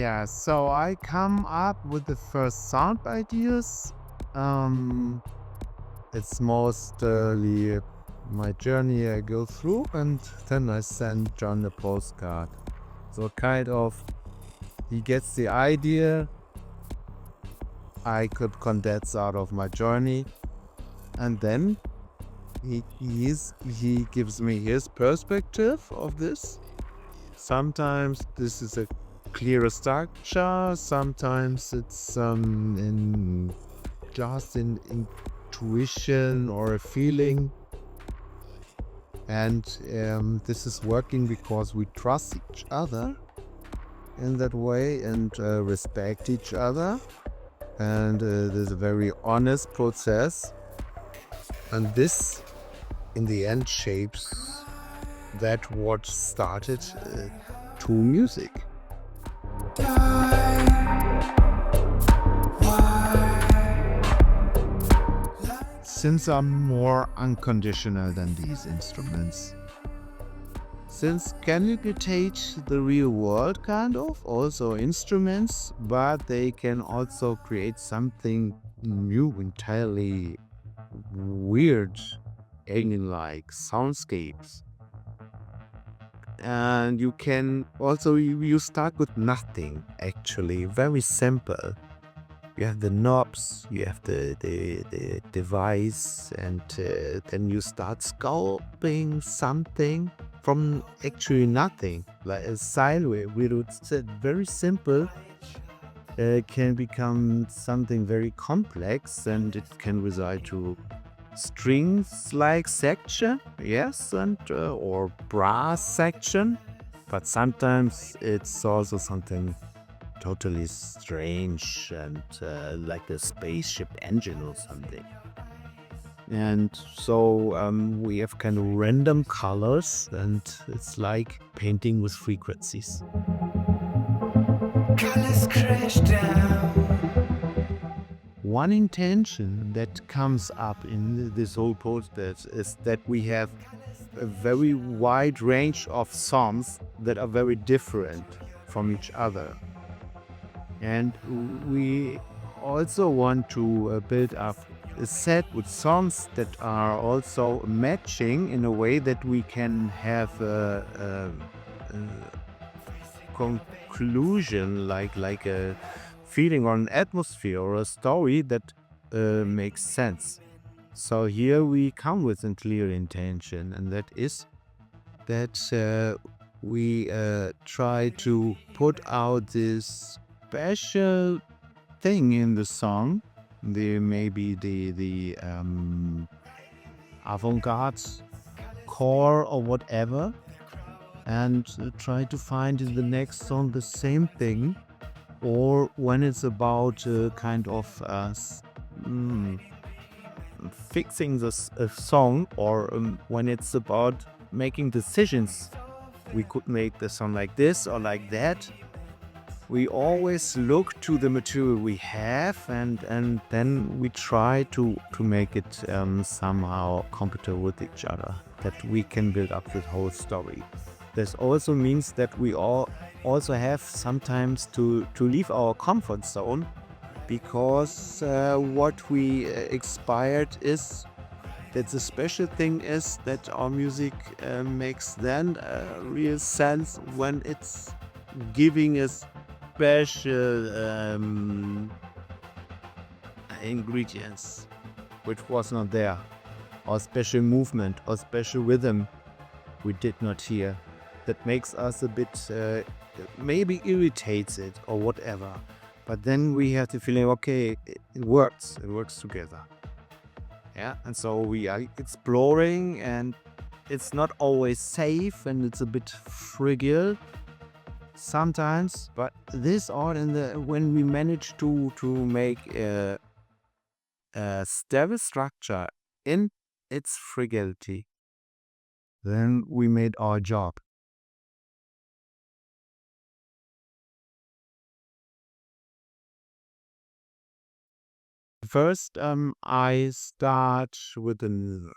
Yeah, so I come up with the first sound ideas. Um, it's mostly my journey I go through, and then I send John a postcard. So kind of, he gets the idea I could condense out of my journey, and then he gives me his perspective of this. Sometimes this is a clearer structure, sometimes it's in just in intuition or a feeling. And this is working because we trust each other in that way and respect each other. And there's a very honest process. And this, in the end, shapes that what started to music. Since I'm more unconditional than these instruments. Since can imitate the real world kind of, also instruments, but they can also create something new, entirely weird, alien-like soundscapes. And you can also, you start with nothing, actually, very simple. You have the knobs, you have the device, and then you start sculpting something from actually nothing. Like a sine wave, we would say very simple, can become something very complex, and it can result to strings-like section, yes, and or brass section, but sometimes it's also something totally strange and like a spaceship engine or something. And so we have kind of random colors, and it's like painting with frequencies. Colors crash down. One intention that comes up in this whole process is that we have a very wide range of songs that are very different from each other. And we also want to build up a set with songs that are also matching in a way that we can have a conclusion, like a feeling or an atmosphere or a story that makes sense. So here we come with a clear intention, and that is that we try to put out this special thing in the song, maybe the avant-garde core or whatever, and try to find in the next song the same thing, or when it's about kind of fixing this song, or when it's about making decisions. We could make the song like this or like that. We always look to the material we have, and then we try to make it somehow compatible with each other, that we can build up the whole story. This also means that we all also have sometimes to leave our comfort zone, because what we expired is that the special thing is that our music makes then real sense when it's giving us special ingredients which was not there, or special movement or special rhythm we did not hear, that makes us a bit maybe irritates it or whatever, but then we have the feeling, okay, it works together. Yeah, and so we are exploring, and it's not always safe, and it's a bit fragile sometimes, but this all in the when we manage to make a stable structure in its fragility, then we made our job. First, I start with a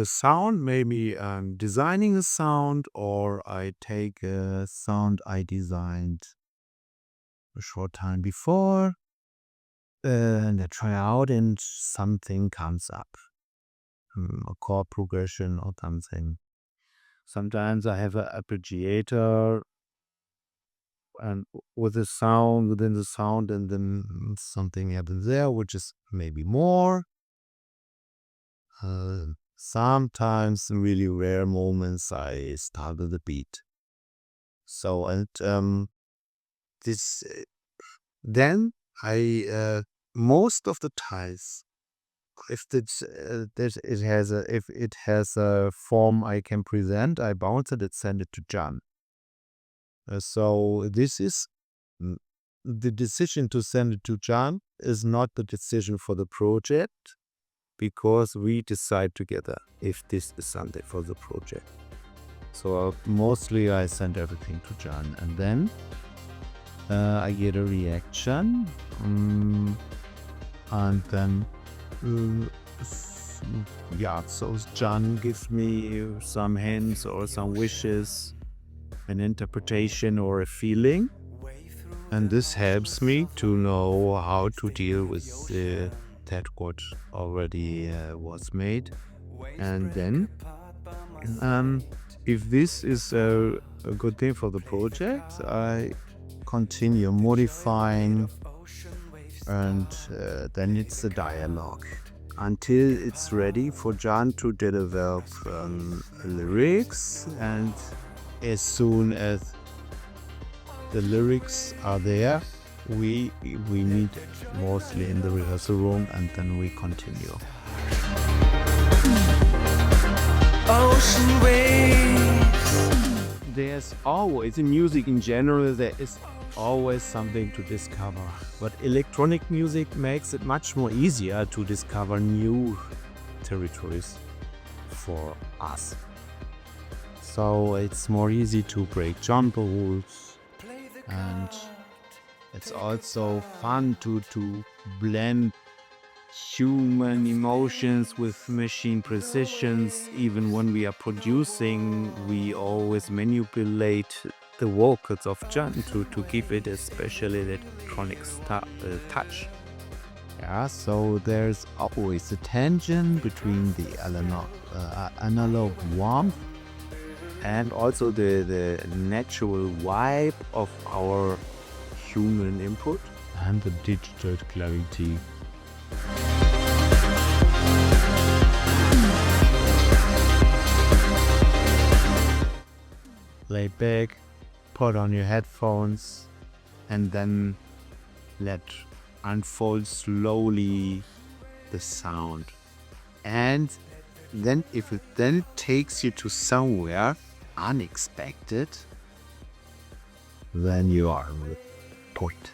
sound, maybe designing a sound, or I take a sound I designed a short time before, and I try out and something comes up, a chord progression or something. Sometimes I have an arpeggiator and with the sound within the sound, and then something happens there, which is maybe more. Sometimes in really rare moments, I start with a beat. So and this then I most of the times, if it has a form I can present, I bounce it and send it to John. So this is the decision to send it to John is not the decision for the project, because we decide together if this is something for the project. So mostly I send everything to John, and then I get a reaction, and then so John gives me some hints or some wishes, an interpretation or a feeling, and this helps me to know how to deal with that what already was made. And then if this is a good thing for the project, I continue modifying, and then it's a dialogue until it's ready for John to develop lyrics. And as soon as the lyrics are there, we meet mostly in the rehearsal room, and then we continue. Ocean waves. There's always, in music in general, there is always something to discover. But electronic music makes it much more easier to discover new territories for us. So it's more easy to break genre rules, and it's also fun to blend human emotions with machine precisions. Even when we are producing, we always manipulate the vocals of John to give it a special electronic touch. Yeah, so there's always a tension between the analog warmth and also the natural vibe of our human input and the digital clarity. Lay back, put on your headphones, and then let unfold slowly the sound. And then if it then takes you to somewhere unexpected, then you are on the point.